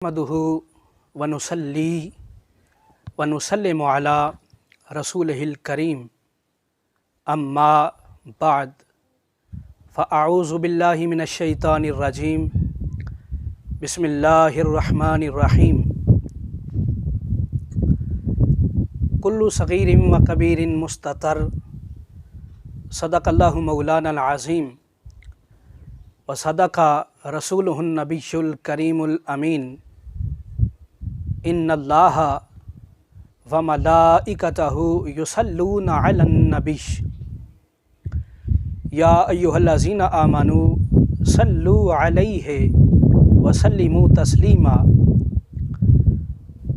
نحمده ونصلي ونسلم على رسوله الكريم اما بعد فاعوذ بالله من الشیطان الرجیم بسم اللہ الرحمن الرحیم کل صغیر و کبیر مستتر صدق اللہ مولانا العظیم وصدق رسولہ النبی الکریم الامین ان اللہ وملائکتہ یصلون علی النبی یا ایھا الذین آمنوا صلوا علیہ وسلموا تسلیما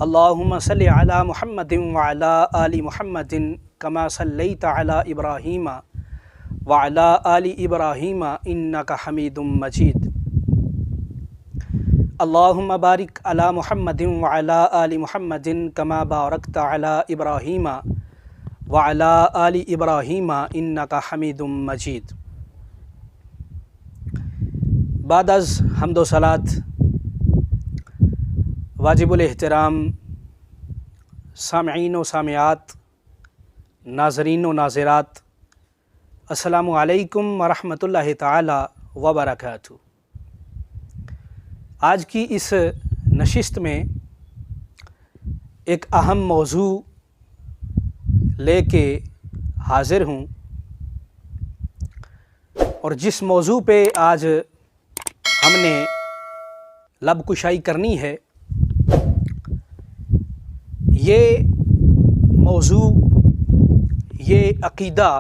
اللہم صل علی محمد وعلی آل محمد کما صلیت علی ابراہیم وعلی آل ابراہیم انک حمید مجید اللہم بارک علی محمد وعلی آل محمد کما بارکت علی ابراہیم وعلی آل ابراہیم انک حمید مجید۔ بعد از حمد و صلوات واجب الاحترام سامعین و سامعات، ناظرین و ناظرات، السلام علیکم ورحمۃ اللہ تعالی وبرکاتہ۔ آج کی اس نشست میں ایک اہم موضوع لے کے حاضر ہوں، اور جس موضوع پہ آج ہم نے لب کشائی کرنی ہے، یہ موضوع، یہ عقیدہ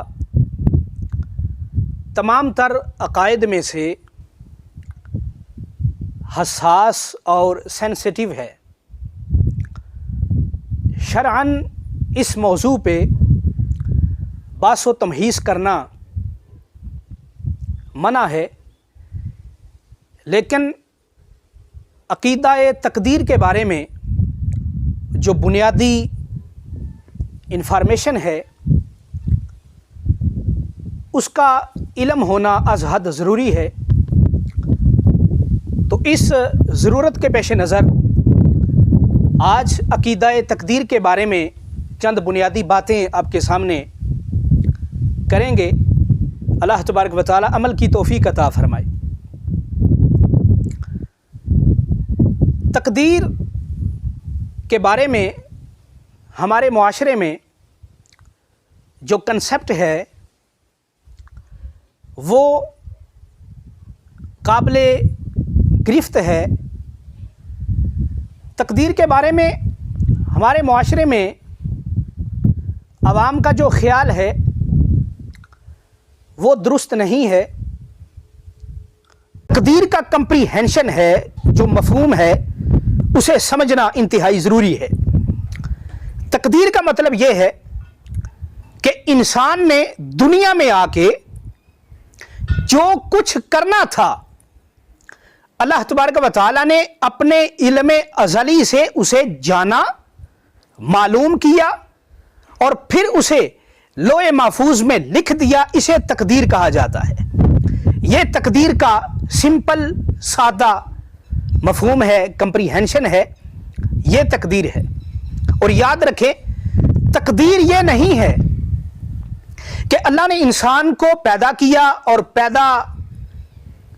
تمام تر عقائد میں سے حساس اور سینسٹیو ہے۔ شرعاً اس موضوع پہ بحث و تمہیز کرنا منع ہے، لیکن عقیدہ تقدیر کے بارے میں جو بنیادی انفارمیشن ہے اس کا علم ہونا از حد ضروری ہے۔ تو اس ضرورت کے پیش نظر آج عقیدہ تقدیر کے بارے میں چند بنیادی باتیں آپ کے سامنے کریں گے۔ اللہ تبارک و تعالی عمل کی توفیق عطا فرمائے۔ تقدیر کے بارے میں ہمارے معاشرے میں جو کنسیپٹ ہے وہ قابل گرفت ہے۔ تقدیر کے بارے میں ہمارے معاشرے میں عوام کا جو خیال ہے وہ درست نہیں ہے۔ تقدیر کا کمپریہنشن ہے، جو مفہوم ہے اسے سمجھنا انتہائی ضروری ہے۔ تقدیر کا مطلب یہ ہے کہ انسان نے دنیا میں آ کے جو کچھ کرنا تھا اللہ تبارک و تعالیٰ نے اپنے علم ازلی سے اسے جانا، معلوم کیا، اور پھر اسے لوح محفوظ میں لکھ دیا۔ اسے تقدیر کہا جاتا ہے۔ یہ تقدیر کا سمپل سادہ مفہوم ہے، کمپریہنشن ہے، یہ تقدیر ہے۔ اور یاد رکھیں، تقدیر یہ نہیں ہے کہ اللہ نے انسان کو پیدا کیا اور پیدا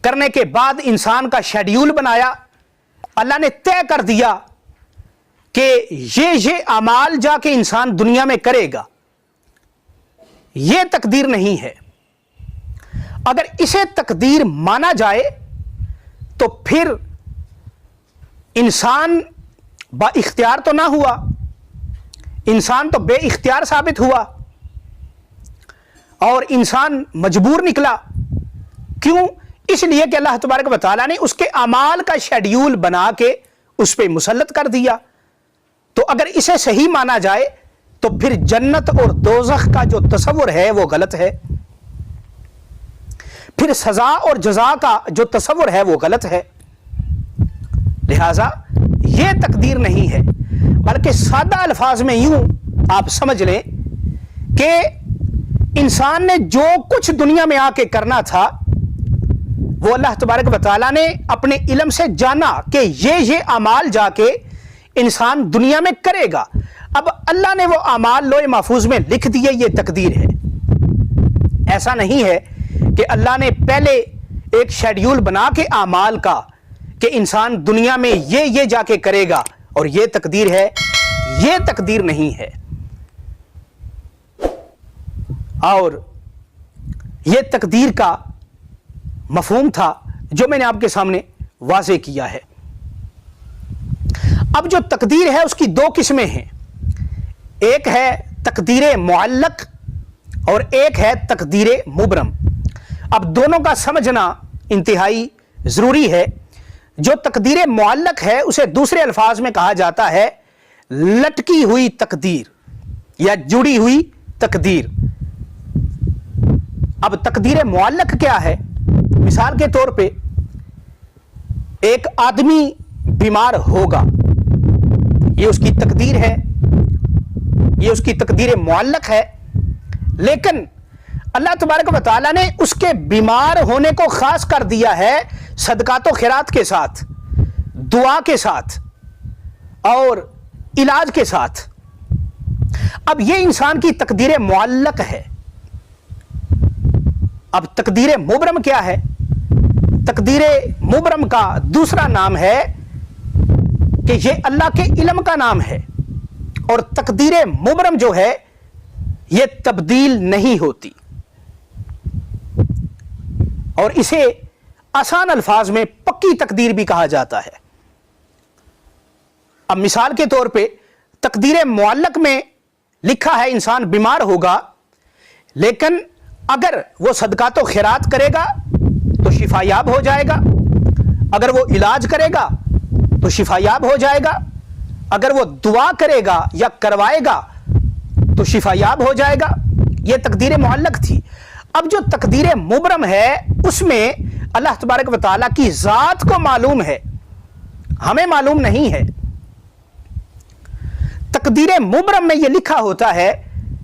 کرنے کے بعد انسان کا شیڈیول بنایا، اللہ نے طے کر دیا کہ یہ اعمال جا کے انسان دنیا میں کرے گا۔ یہ تقدیر نہیں ہے۔ اگر اسے تقدیر مانا جائے تو پھر انسان با اختیار تو نہ ہوا، انسان تو بے اختیار ثابت ہوا، اور انسان مجبور نکلا۔ کیوں؟ اس لیے کہ اللہ تبارک و تعالیٰ نے اس کے اعمال کا شیڈیول بنا کے اس پہ مسلط کر دیا۔ تو اگر اسے صحیح مانا جائے تو پھر جنت اور دوزخ کا جو تصور ہے وہ غلط ہے، پھر سزا اور جزا کا جو تصور ہے وہ غلط ہے۔ لہٰذا یہ تقدیر نہیں ہے، بلکہ سادہ الفاظ میں یوں آپ سمجھ لیں کہ انسان نے جو کچھ دنیا میں آ کے کرنا تھا وہ اللہ تبارک و تعالیٰ نے اپنے علم سے جانا کہ یہ اعمال جا کے انسان دنیا میں کرے گا. اب اللہ نے وہ اعمال لوح محفوظ میں لکھ دیے، یہ تقدیر ہے. ایسا نہیں ہے کہ اللہ نے پہلے ایک شیڈیول بنا کے اعمال کا کہ انسان دنیا میں یہ جا کے کرے گا اور یہ تقدیر ہے. یہ تقدیر نہیں ہے. اور یہ تقدیر کا مفہوم تھا جو میں نے آپ کے سامنے واضح کیا ہے. اب جو تقدیر ہے اس کی دو قسمیں ہیں. ایک ہے تقدیر معلق اور ایک ہے تقدیر مبرم. اب دونوں کا سمجھنا انتہائی ضروری ہے. جو تقدیر معلق ہے اسے دوسرے الفاظ میں کہا جاتا ہے لٹکی ہوئی تقدیر یا جڑی ہوئی تقدیر. اب تقدیر معلق کیا ہے؟ مثال کے طور پہ ایک آدمی بیمار ہوگا، یہ اس کی تقدیر ہے، یہ اس کی تقدیر معلق ہے. لیکن اللہ تبارک و تعالیٰ نے اس کے بیمار ہونے کو خاص کر دیا ہے صدقات و خیرات کے ساتھ، دعا کے ساتھ اور علاج کے ساتھ. اب یہ انسان کی تقدیر معلق ہے. اب تقدیر مبرم کیا ہے؟ تقدیر مبرم کا دوسرا نام ہے کہ یہ اللہ کے علم کا نام ہے. اور تقدیر مبرم جو ہے یہ تبدیل نہیں ہوتی، اور اسے آسان الفاظ میں پکی تقدیر بھی کہا جاتا ہے. اب مثال کے طور پہ تقدیر معلق میں لکھا ہے انسان بیمار ہوگا، لیکن اگر وہ صدقات و خیرات کرے گا تو شفا یاب ہو جائے گا، اگر وہ علاج کرے گا تو شفا یاب ہو جائے گا، اگر وہ دعا کرے گا یا کروائے گا تو شفا یاب ہو جائے گا. یہ تقدیر معلق تھی. اب جو تقدیر مبرم ہے اس میں اللہ تبارک و تعالیٰ کی ذات کو معلوم ہے، ہمیں معلوم نہیں ہے. تقدیر مبرم میں یہ لکھا ہوتا ہے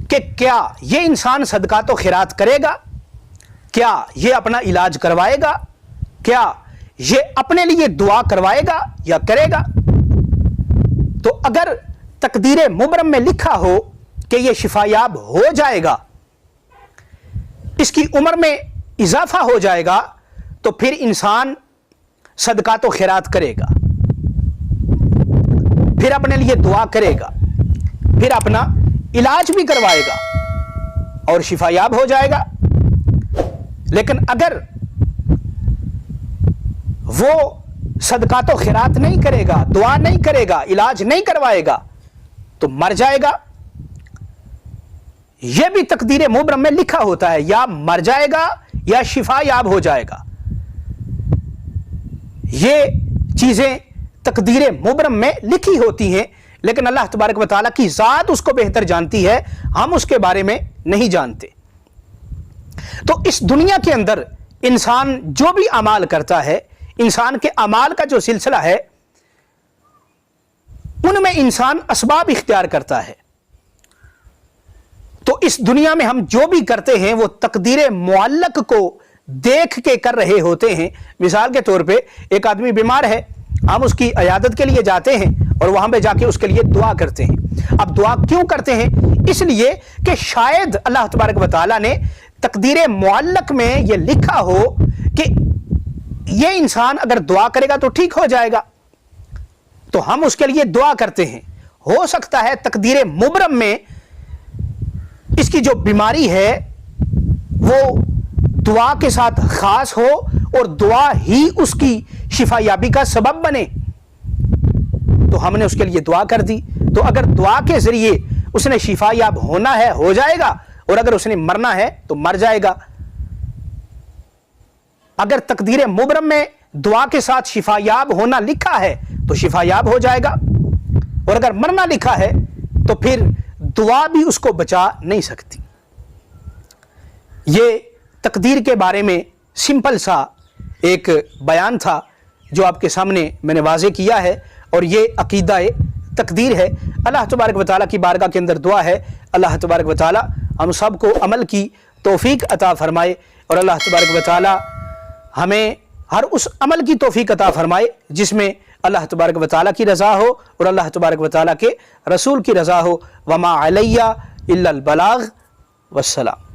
کہ کیا یہ انسان صدقات و خیرات کرے گا، کیا یہ اپنا علاج کروائے گا، کیا یہ اپنے لیے دعا کروائے گا یا کرے گا. تو اگر تقدیر مبرم میں لکھا ہو کہ یہ شفا یاب ہو جائے گا، اس کی عمر میں اضافہ ہو جائے گا، تو پھر انسان صدقات و خیرات کرے گا، پھر اپنے لیے دعا کرے گا، پھر اپنا علاج بھی کروائے گا اور شفا یاب ہو جائے گا. لیکن اگر وہ صدقات و خیرات نہیں کرے گا، دعا نہیں کرے گا، علاج نہیں کروائے گا تو مر جائے گا. یہ بھی تقدیر مبرم میں لکھا ہوتا ہے، یا مر جائے گا یا شفا یاب ہو جائے گا. یہ چیزیں تقدیر مبرم میں لکھی ہوتی ہیں، لیکن اللہ تبارک و تعالیٰ کی ذات اس کو بہتر جانتی ہے، ہم اس کے بارے میں نہیں جانتے. تو اس دنیا کے اندر انسان جو بھی اعمال کرتا ہے، انسان کے اعمال کا جو سلسلہ ہے ان میں انسان اسباب اختیار کرتا ہے. تو اس دنیا میں ہم جو بھی کرتے ہیں وہ تقدیر معلق کو دیکھ کے کر رہے ہوتے ہیں. مثال کے طور پہ ایک آدمی بیمار ہے، ہم اس کی عیادت کے لیے جاتے ہیں اور وہاں پہ جا کے اس کے لیے دعا کرتے ہیں. اب دعا کیوں کرتے ہیں؟ اس لیے کہ شاید اللہ تبارک و تعالیٰ نے تقدیر معلق میں یہ لکھا ہو کہ یہ انسان اگر دعا کرے گا تو ٹھیک ہو جائے گا، تو ہم اس کے لیے دعا کرتے ہیں. ہو سکتا ہے تقدیر مبرم میں اس کی جو بیماری ہے وہ دعا کے ساتھ خاص ہو اور دعا ہی اس کی شفا یابی کا سبب بنے، تو ہم نے اس کے لیے دعا کر دی. تو اگر دعا کے ذریعے اس نے شفا یاب ہونا ہے ہو جائے گا، اور اگر اس نے مرنا ہے تو مر جائے گا. اگر تقدیر مبرم میں دعا کے ساتھ شفا یاب ہونا لکھا ہے تو شفا یاب ہو جائے گا، اور اگر مرنا لکھا ہے تو پھر دعا بھی اس کو بچا نہیں سکتی. یہ تقدیر کے بارے میں سمپل سا ایک بیان تھا جو آپ کے سامنے میں نے واضح کیا ہے، اور یہ عقیدہ تقدیر ہے. اللہ تبارک و تعالیٰ کی بارگاہ کے اندر دعا ہے اللہ تبارک و تعالیٰ ہم سب کو عمل کی توفیق عطا فرمائے، اور اللہ تبارک و تعالیٰ ہمیں ہر اس عمل کی توفیق عطا فرمائے جس میں اللہ تبارک و تعالیٰ کی رضا ہو اور اللہ تبارک و تعالیٰ کے رسول کی رضا ہو. وما علیہ الا البلاغ والسلام.